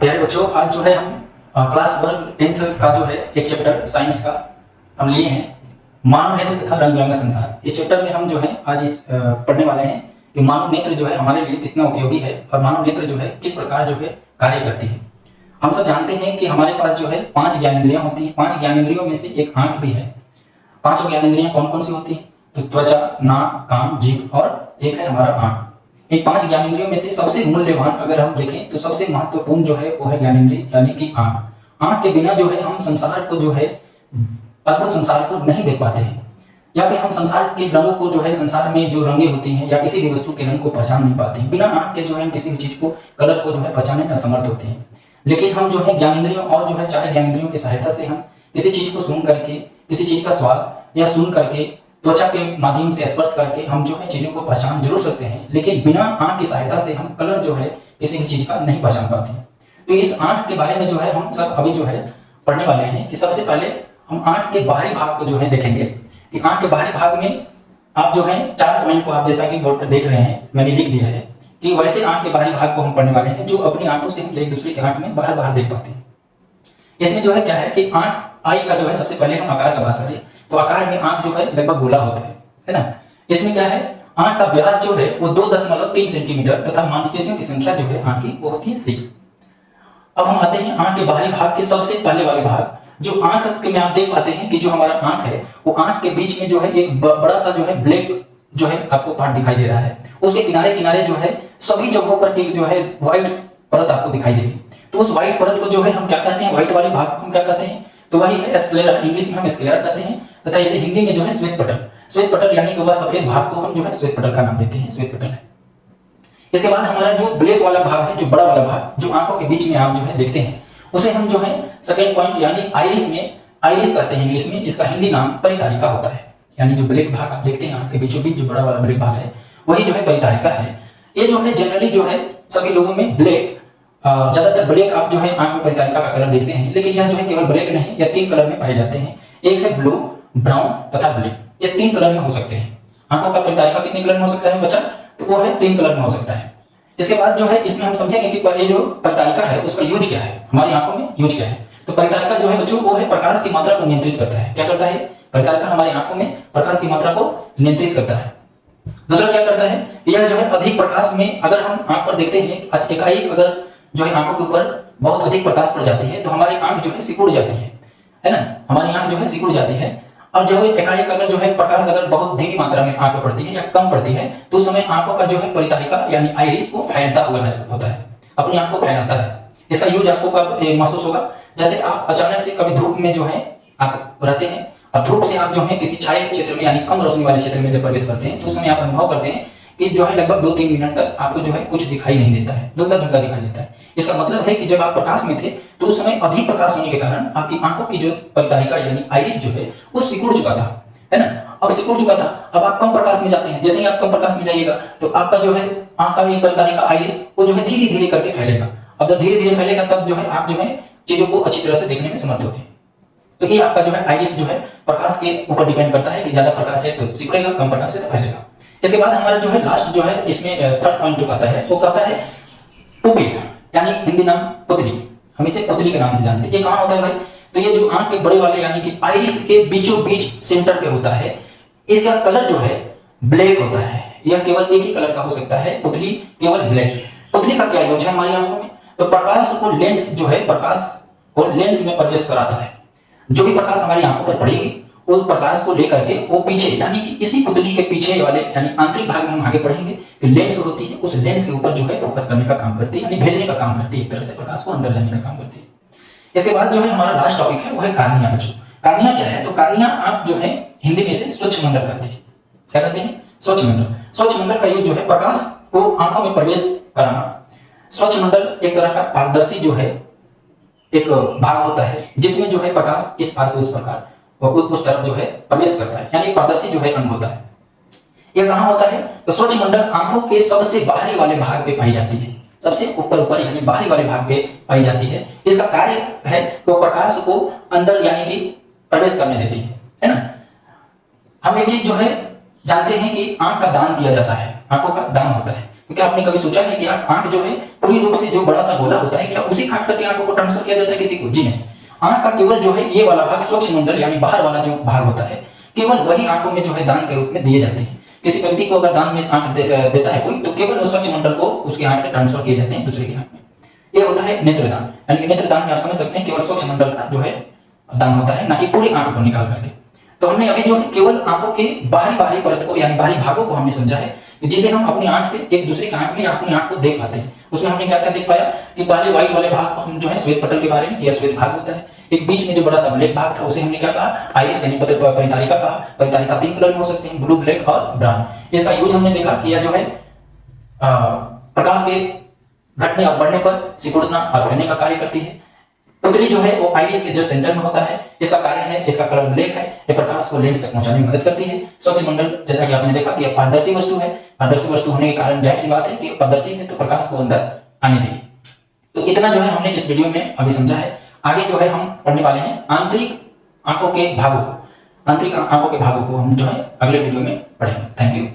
प्यारे बच्चों, आज जो है हम क्लास 10th का जो है एक चैप्टर साइंस का हम लिए हैं, मानव नेत्र तथा रंग बिरंगा संसार। इस चैप्टर में हम जो है आज पढ़ने वाले हैं कि मानव नेत्र जो है हमारे लिए कितना उपयोगी है और मानव नेत्र जो है किस प्रकार जो है कार्य करती है। हम सब जानते हैं कि हमारे पास जो है 5 ज्ञानेंद्रियां होती हैं। 5 ज्ञानेंद्रियों में से एक आंख भी है। 5 ज्ञानेंद्रियां कौन कौन सी होती हैं? तो त्वचा, नाक, कान, जीभ और एक है हमारा आंख। इन 5 ज्ञानेंद्रियों में से सबसे मूल्यवान अगर हम देखें तो सबसे महत्वपूर्ण जो है वो है ज्ञानेंद्रिय यानी कि आंख। आंख के बिना जो है हम संसार को जो है अद्भुत संसार को नहीं देख पाते हैं, या फिर हम संसार के रंगों को जो है संसार में जो रंगे होती हैं या किसी भी वस्तु के रंग को पहचान नहीं पाते हैं। बिना आंख के जो है हम किसी भी चीज को कलर को जो है पहचानने में असमर्थ होते हैं। लेकिन हम जो है ज्ञानेंद्रियों और जो है 4 ज्ञानेंद्रियों की सहायता से हम किसी चीज को सुन करके, किसी चीज का स्वाद या सुन करके, त्वचा के माध्यम से स्पर्श करके हम जो है चीजों को पहचान जरूर सकते हैं, लेकिन बिना आंख की सहायता से हम कलर जो है किसी भी चीज का नहीं पहचान पाते। तो इस आंख के बारे में जो है हम सब अभी जो है पढ़ने वाले हैं कि सबसे पहले हम आंख के बाहरी भाग को जो है देखेंगे कि आंख के बाहरी भाग में आप जो है 4 पॉइंट को आप जैसा कि बोर्ड पर देख रहे हैं, मैंने लिख दिया है कि वैसे आंख के बाहरी भाग को हम पढ़ने वाले हैं जो अपनी आंखों से हम एक दूसरे के आंख में बाहर बाहर देख पाते हैं। इसमें जो है क्या है कि आंख आई का जो है सबसे पहले हम आकार का बात करें तो आकार में आंख जो है लगभग गोला होता है ना। इसमें क्या है, आंख का व्यास जो है वो 2.3 सेंटीमीटर तथा मांसपेशियों की संख्या जो है आंख की वो होती है 6। अब हम आते हैं आंख के बाहरी भाग के सबसे पहले वाले भाग, जो आंख के में आप देख पाते हैं कि जो हमारा आंख है वो आंख के बीच में जो है एक बड़ा सा जो है ब्लैक जो है आपको पार्ट दिखाई दे रहा है। उसके किनारे किनारे जो है सभी जगहों पर एक जो है व्हाइट परत आपको दिखाई देगी। तो उस व्हाइट परत को जो है हम क्या कहते हैं, व्हाइट वाले भाग को हम क्या कहते हैं, तो वही है स्क्लेरा, इंग्लिश में हम स्क्लेरा कहते हैं तथा इसे हिंदी में जो है श्वेत पटल। श्वेत पटल यानी कि वह सफेद भाग को हम जो है श्वेत पटल का नाम देते हैं, श्वेत पटल है। इसके बाद हमारा जो ब्लैक वाला भाग है, जो बड़ा वाला भाग जो आंखों के बीच में आप जो है देखते हैं, उसे हम जो है सेकंड पॉइंट यानी आइरिस में, आइरिस कहते हैं इंग्लिश में। इसका हिंदी नाम परितारिका होता है। यानी जो ब्लैक भाग आप देखते हैं आंख के बीचों बीच जो बड़ा वाला ब्लैक भाग है वही जो है परितारिका है। ये जो है जनरली जो है सभी लोगों में ब्लैक, ज्यादातर ब्लैक आप जो है आंख में परितारिका का कलर देखते हैं, लेकिन यह जो है केवल ब्लैक नहीं, यह 3 कलर में पाए जाते हैं। एक है ब्लू, ब्राउन तथा ब्लैक। ये 3 कलर में हो सकते हैं। आंखों का परितारिका कितने कलर में हो सकता है बच्चा? तो वो है 3 कलर में हो सकता है। इसके बाद जो है इसमें हम समझेंगे कि ये जो परितारिका है उसका यूज क्या है, हमारी आंखों में यूज क्या है। तो परितारिका जो है बच्चों वो है प्रकाश की मात्रा को नियंत्रित करता है। क्या करता है? परितारिका हमारी आंखों में प्रकाश की मात्रा को नियंत्रित करता है। दूसरा क्या करता है, यह जो है अधिक प्रकाश में अगर हम आंख पर देखते हैं एकाएक अगर जो है आंखों के ऊपर बहुत अधिक प्रकाश पड़ जाती है तो हमारी आंख जो है सिकुड़ जाती है ना, हमारी आंख जो है सिकुड़ जाती है। और जो है एकाएक अगर जो है प्रकाश अगर बहुत धीमी मात्रा में आंख पर पड़ती है या कम पड़ती है तो उस समय आंखों का जो है परितारिका यानी आइरिस को फैलता हुआ होता है, अपनी आंख को फैलाता है। इसका यूज आपको कब महसूस होगा? जैसे आप अचानक से कभी धूप में जो है आप रहते हैं और धूप से आप जो है किसी छाये क्षेत्र में यानी कम रोशनी वाले क्षेत्र में जब प्रवेश करते हैं तो उस समय आप अनुभव करते हैं कि जो है लगभग 2-3 मिनट तक आपको जो है कुछ दिखाई नहीं देता है, धुंधला धुंधला दिखाई देता है। इसका मतलब है कि जब आप प्रकाश में थे तो उस समय अधिक प्रकाश होने के कारण आपकी आंखों की जो परितारिका यानी आइरिस जो है वो सिकुड़ चुका था, है ना। अब सिकुड़ चुका था, अब आप कम प्रकाश में जाते हैं। जैसे ही आप कम प्रकाश में जाइएगा तो आपका जो है आंख का परितारिका आइरिस वो जो है धीरे धीरे करके फैलेगा। अब जब धीरे धीरे फैलेगा तब जो है आप जो है चीजों को अच्छी तरह से देखने में समर्थ होते हैं। तो ये आपका जो है आइरिस जो है प्रकाश के ऊपर डिपेंड करता है कि ज्यादा प्रकाश है तो सिकुड़ेगा, कम प्रकाश है तो फैलेगा। इसके बाद हमारा जो है लास्ट जो है इसमें थर्ड पॉइंट जो कहता है वो कहता है पुपिल, यानी हिंदी नाम पुतली। हम इसे पुतली के नाम से जानते हैं। ये कहाँ होता है भाई? तो ये जो आंख के बड़े वाले यानी कि आइरिस के बीचों बीच सेंटर पे होता है। इसका कलर जो है ब्लैक होता है। यह केवल एक ही कलर का हो सकता है, पुतली केवल ब्लैक। पुतली का क्या यूज है हमारी आंखों में? तो प्रकाश को लेंस जो है प्रकाश को लेंस में प्रवेश कराता है। जो भी प्रकाश हमारी आंखों पर पड़ेगी उस प्रकाश को लेकर के वो पीछे यानी कि इसी पुतली के पीछे वाले यानी आंतरिक भाग में हम आगे पढ़ेंगे कि लेंस होती है, उस लेंस के ऊपर जो है फोकस करने का काम करती है, यानी भेजने का काम करती है, एक तरह से प्रकाश को अंदर जाने का काम करती है। इसके बाद जो है हमारा लास्ट टॉपिक है वो है कार्निया बच्चों। कार्निया क्या है? तो कार्निया आप जो है हिंदी में से स्वच्छ मंडल कहते हैं। क्या कहते हैं? स्वच्छ मंडल। स्वच्छ मंडल का यूज जो है प्रकाश को आंखों में प्रवेश कराना। स्वच्छ मंडल एक तरह का पारदर्शी जो है एक भाग होता है जिसमें जो है प्रकाश इस पार से उस प्रकार उस तरफ जो है प्रवेश करता है, यानी पारदर्शी जो है अंग होता है। यह कहाँ होता है? तो स्वच्छ मंडल आंखों के सबसे बाहरी वाले भाग पे पाई जाती है, सबसे ऊपर यानी बाहरी वाले भाग पे पाई जाती है। इसका कार्य है तो प्रकाश को अंदर यानी कि प्रवेश करने देती है ना। हम एक चीज जो है जानते हैं कि आंख का दान किया जाता है, आंखों का दान होता है। क्या आपने कभी सोचा है कि आंख जो है पूरी रूप से जो बड़ा सा गोला होता है, क्या उसी काट करके आंखों को ट्रांसफर किया जाता है किसी को? जी नहीं। आंख का केवल जो है ये वाला भाग, स्वच्छ मंडल यानी बाहर वाला जो भाग होता है, केवल वही आंखों में जो है दान के रूप में दिए जाते हैं। किसी व्यक्ति को अगर दान में आंख देता है कोई, तो केवल स्वच्छ मंडल को उसकी आंख से ट्रांसफर किए जाते हैं दूसरे की आंख में। ये होता है नेत्रदान। यानी नेत्रदान में आप समझ सकते हैं केवल स्वच्छ मंडल का जो है दान होता है, ना कि पूरी आंख को निकाल करके। तो हमने अभी जो है केवल आंखों के बाहरी परत को यानी बाहरी भागों को हमने समझा है, जिसे हम अपनी आंख से एक दूसरे की आंख में या अपनी आंख को देख पाते हैं। उसमें हमने क्या क्या देख पाया कि पहले व्हाइट वाले भाग को हम जो है श्वेत पटल के बारे में, यह श्वेत भाग होता है। एक बीच में जो बड़ा सा ब्लैक भाग था उसे हमने क्या कहा, आइरिस यानी परितारिका कहा। परितारिका 3 कलर में हो सकते हैं, ब्लू, ब्लैक और ब्राउन। इसका यूज हमने देखा कि यह जो है प्रकाश के घटने और बढ़ने पर सिकुड़ना और फैलने का कार्य करती है। पुतली जो है वो आइरिस के जस्ट सेंटर में होता है। इसका कार्य है, इसका कलर ब्लैक है, ये प्रकाश को लेंस तक पहुंचाने में मदद करती है। स्वच्छ मंडल जैसा कि आपने देखा कि यह पारदर्शी वस्तु है। पारदर्शी वस्तु होने के कारण जाहिर सी बात है कि पारदर्शी है तो प्रकाश को अंदर आने देगी। तो इतना जो है हमने इस वीडियो में अभी समझा है। आगे जो है हम पढ़ने वाले हैं आंतरिक आंखों के भागों को। आंतरिक आंखों के भागों को हम जो है अगले वीडियो में पढ़ेंगे। Thank you.